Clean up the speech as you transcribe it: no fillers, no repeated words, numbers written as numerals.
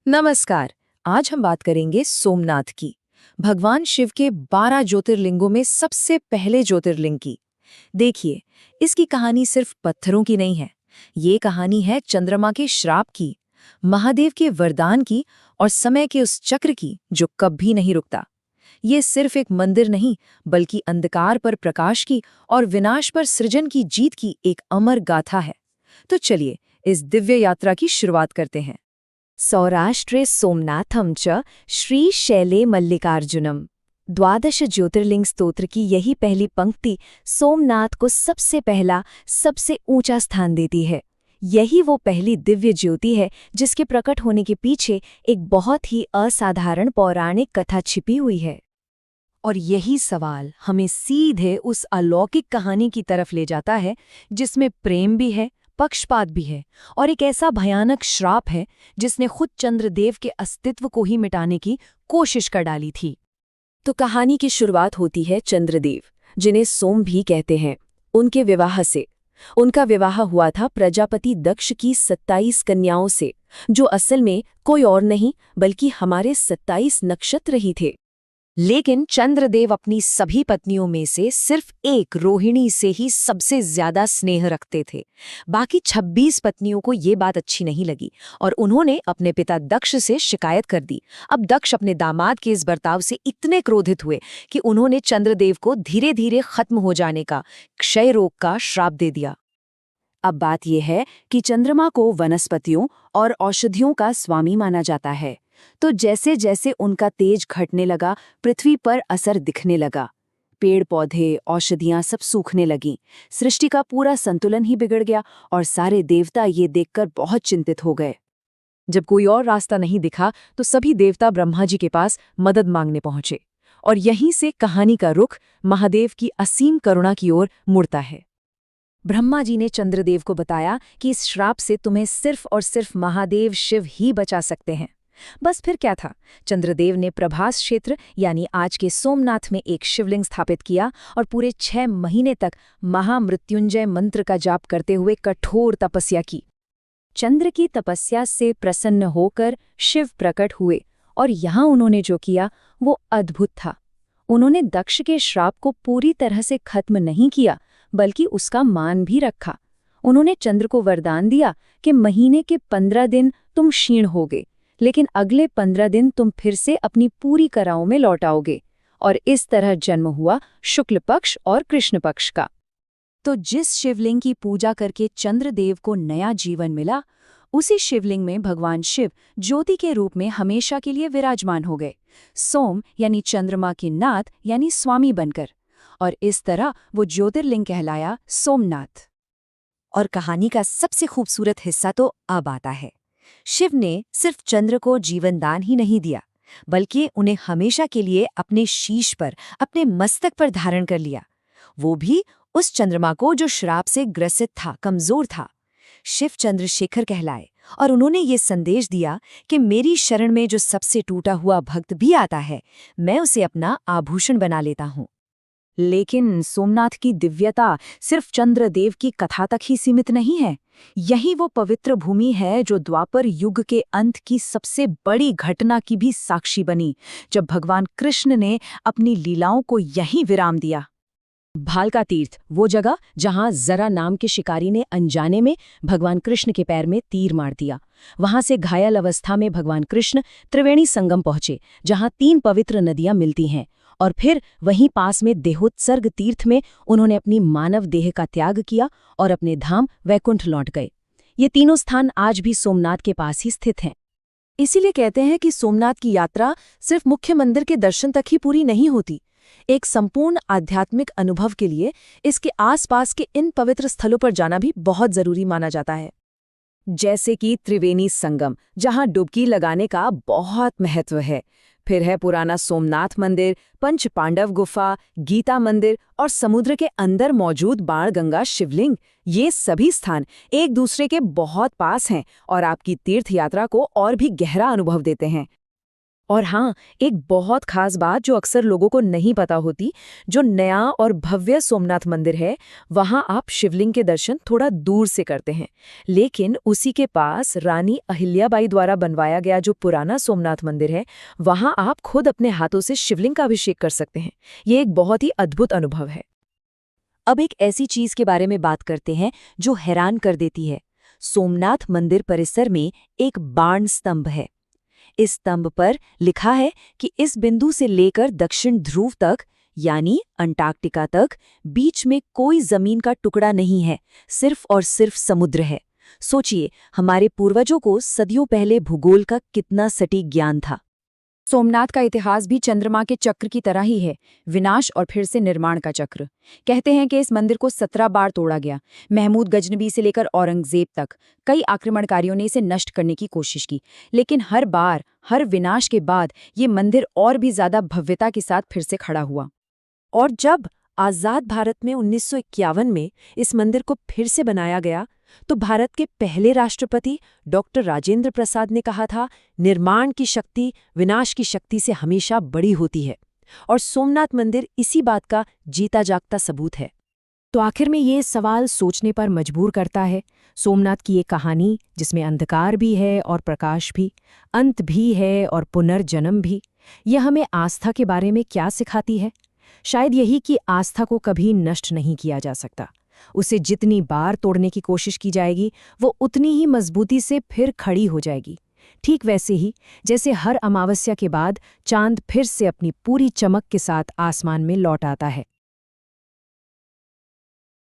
नमस्कार। आज हम बात करेंगे सोमनाथ की, भगवान शिव के 12 ज्योतिर्लिंगों में सबसे पहले ज्योतिर्लिंग की। देखिए, इसकी कहानी सिर्फ पत्थरों की नहीं है। ये कहानी है चंद्रमा के श्राप की, महादेव के वरदान की और समय के उस चक्र की जो कभी नहीं रुकता। ये सिर्फ एक मंदिर नहीं, बल्कि अंधकार पर प्रकाश की और विनाश पर सृजन की जीत की एक अमर गाथा है। तो चलिए, इस दिव्य यात्रा की शुरुआत करते हैं। सौराष्ट्रे सोमनाथम च श्रीशैले मल्लिकार्जुनम। द्वादश ज्योतिर्लिंग स्तोत्र की यही पहली पंक्ति सोमनाथ को सबसे पहला, सबसे ऊंचा स्थान देती है। यही वो पहली दिव्य ज्योति है जिसके प्रकट होने के पीछे एक बहुत ही असाधारण पौराणिक कथा छिपी हुई है। और यही सवाल हमें सीधे उस अलौकिक कहानी की तरफ ले जाता है जिसमें प्रेम भी है, पक्षपात भी है और एक ऐसा भयानक श्राप है जिसने खुद चंद्रदेव के अस्तित्व को ही मिटाने की कोशिश कर डाली थी। तो कहानी की शुरुआत होती है चंद्रदेव, जिन्हें सोम भी कहते हैं, उनके विवाह से। उनका विवाह हुआ था प्रजापति दक्ष की 27 कन्याओं से, जो असल में कोई और नहीं बल्कि हमारे 27 नक्षत्र ही थे। लेकिन चंद्रदेव अपनी सभी पत्नियों में से सिर्फ एक रोहिणी से ही सबसे ज्यादा स्नेह रखते थे। बाकी 26 पत्नियों को ये बात अच्छी नहीं लगी और उन्होंने अपने पिता दक्ष से शिकायत कर दी। अब दक्ष अपने दामाद के इस बर्ताव से इतने क्रोधित हुए कि उन्होंने चंद्रदेव को धीरे धीरे खत्म हो जाने का, क्षय रोग का श्राप दे दिया। अब बात यह है कि चंद्रमा को वनस्पतियों और औषधियों का स्वामी माना जाता है। तो जैसे जैसे उनका तेज घटने लगा, पृथ्वी पर असर दिखने लगा। पेड़ पौधे, औषधियां सब सूखने लगीं। सृष्टि का पूरा संतुलन ही बिगड़ गया और सारे देवता ये देखकर बहुत चिंतित हो गए। जब कोई और रास्ता नहीं दिखा तो सभी देवता ब्रह्मा जी के पास मदद मांगने पहुंचे। और यहीं से कहानी का रुख महादेव की असीम करुणा की ओर मुड़ता है। ब्रह्मा जी ने चंद्रदेव को बताया कि इस श्राप से तुम्हें सिर्फ और सिर्फ महादेव शिव ही बचा सकते हैं। बस फिर क्या था, चंद्रदेव ने प्रभास क्षेत्र यानी आज के सोमनाथ में एक शिवलिंग स्थापित किया और पूरे 6 महीने तक महामृत्युंजय मंत्र का जाप करते हुए कठोर तपस्या की। चंद्र की तपस्या से प्रसन्न होकर शिव प्रकट हुए और यहाँ उन्होंने जो किया वो अद्भुत था। उन्होंने दक्ष के श्राप को पूरी तरह से खत्म नहीं किया, बल्कि उसका मान भी रखा। उन्होंने चंद्र को वरदान दिया कि महीने के 15 दिन तुम क्षीण होगे, लेकिन अगले 15 दिन तुम फिर से अपनी पूरी कराओं में लौट आओगे। और इस तरह जन्म हुआ शुक्ल पक्ष और कृष्ण पक्ष का। तो जिस शिवलिंग की पूजा करके चंद्रदेव को नया जीवन मिला, उसी शिवलिंग में भगवान शिव ज्योति के रूप में हमेशा के लिए विराजमान हो गए, सोम यानी चंद्रमा के नाथ यानी स्वामी बनकर। और इस तरह वो ज्योतिर्लिंग कहलाया सोमनाथ। और कहानी का सबसे खूबसूरत हिस्सा तो अब आता है। शिव ने सिर्फ चंद्र को जीवनदान ही नहीं दिया, बल्कि उन्हें हमेशा के लिए अपने शीश पर, अपने मस्तक पर धारण कर लिया। वो भी उस चंद्रमा को जो श्राप से ग्रसित था, कमजोर था। शिव चंद्रशेखर कहलाए और उन्होंने ये संदेश दिया कि मेरी शरण में जो सबसे टूटा हुआ भक्त भी आता है, मैं उसे अपना आभूषण बना लेता हूँ। लेकिन सोमनाथ की दिव्यता सिर्फ चंद्रदेव की कथा तक ही सीमित नहीं है। यही वो पवित्र भूमि है जो द्वापर युग के अंत की सबसे बड़ी घटना की भी साक्षी बनी, जब भगवान कृष्ण ने अपनी लीलाओं को यहीं विराम दिया। भालका तीर्थ, वो जगह जहां जरा नाम के शिकारी ने अनजाने में भगवान कृष्ण के पैर में तीर मार दिया। वहां से घायल अवस्था में भगवान कृष्ण त्रिवेणी संगम पहुंचे, जहां 3 पवित्र नदियां मिलती हैं। और फिर वहीं पास में देहोत्सर्ग तीर्थ में उन्होंने अपनी मानव देह का त्याग किया और अपने धाम वैकुंठ लौट गए। ये तीनों स्थान आज भी सोमनाथ के पास ही स्थित हैं। इसीलिए कहते हैं कि सोमनाथ की यात्रा सिर्फ मुख्य मंदिर के दर्शन तक ही पूरी नहीं होती। एक संपूर्ण आध्यात्मिक अनुभव के लिए इसके आसपास के इन पवित्र स्थलों पर जाना भी बहुत जरूरी माना जाता है। जैसे कि त्रिवेणी संगम, जहां डुबकी लगाने का बहुत महत्व है। फिर है पुराना सोमनाथ मंदिर, पंच पांडव गुफा, गीता मंदिर और समुद्र के अंदर मौजूद बाणगंगा शिवलिंग। ये सभी स्थान एक दूसरे के बहुत पास हैं और आपकी तीर्थ यात्रा को और भी गहरा अनुभव देते हैं। और हाँ, एक बहुत खास बात जो अक्सर लोगों को नहीं पता होती, जो नया और भव्य सोमनाथ मंदिर है, वहाँ आप शिवलिंग के दर्शन थोड़ा दूर से करते हैं। लेकिन उसी के पास रानी अहिल्याबाई द्वारा बनवाया गया जो पुराना सोमनाथ मंदिर है, वहाँ आप खुद अपने हाथों से शिवलिंग का अभिषेक कर सकते हैं। ये एक बहुत ही अद्भुत अनुभव है। अब एक ऐसी चीज के बारे में बात करते हैं जो हैरान कर देती है। सोमनाथ मंदिर परिसर में एक बाण स्तंभ है। इस स्तंभ पर लिखा है कि इस बिंदु से लेकर दक्षिण ध्रुव तक, यानी अंटार्कटिका तक, बीच में कोई जमीन का टुकड़ा नहीं है, सिर्फ और सिर्फ समुद्र है। सोचिए, हमारे पूर्वजों को सदियों पहले भूगोल का कितना सटीक ज्ञान था। सोमनाथ का इतिहास भी चंद्रमा के चक्र की तरह ही है, विनाश और फिर से निर्माण का चक्र। कहते हैं कि इस मंदिर को 17 बार तोड़ा गया। महमूद गजनबी से लेकर औरंगजेब तक कई आक्रमणकारियों ने इसे नष्ट करने की कोशिश की, लेकिन हर बार, हर विनाश के बाद ये मंदिर और भी ज्यादा भव्यता के साथ फिर से खड़ा हुआ। और जब आज़ाद भारत में 1951 में इस मंदिर को फिर से बनाया गया, तो भारत के पहले राष्ट्रपति डॉक्टर राजेंद्र प्रसाद ने कहा था, निर्माण की शक्ति विनाश की शक्ति से हमेशा बड़ी होती है। और सोमनाथ मंदिर इसी बात का जीता जागता सबूत है। तो आखिर में ये सवाल सोचने पर मजबूर करता है। सोमनाथ की ये कहानी, जिसमें अंधकार भी है और प्रकाश भी, अंत भी है और पुनर्जन्म भी, यह हमें आस्था के बारे में क्या सिखाती है? शायद यही कि आस्था को कभी नष्ट नहीं किया जा सकता। उसे जितनी बार तोड़ने की कोशिश की जाएगी, वो उतनी ही मजबूती से फिर खड़ी हो जाएगी। ठीक वैसे ही जैसे हर अमावस्या के बाद चांद फिर से अपनी पूरी चमक के साथ आसमान में लौट आता है।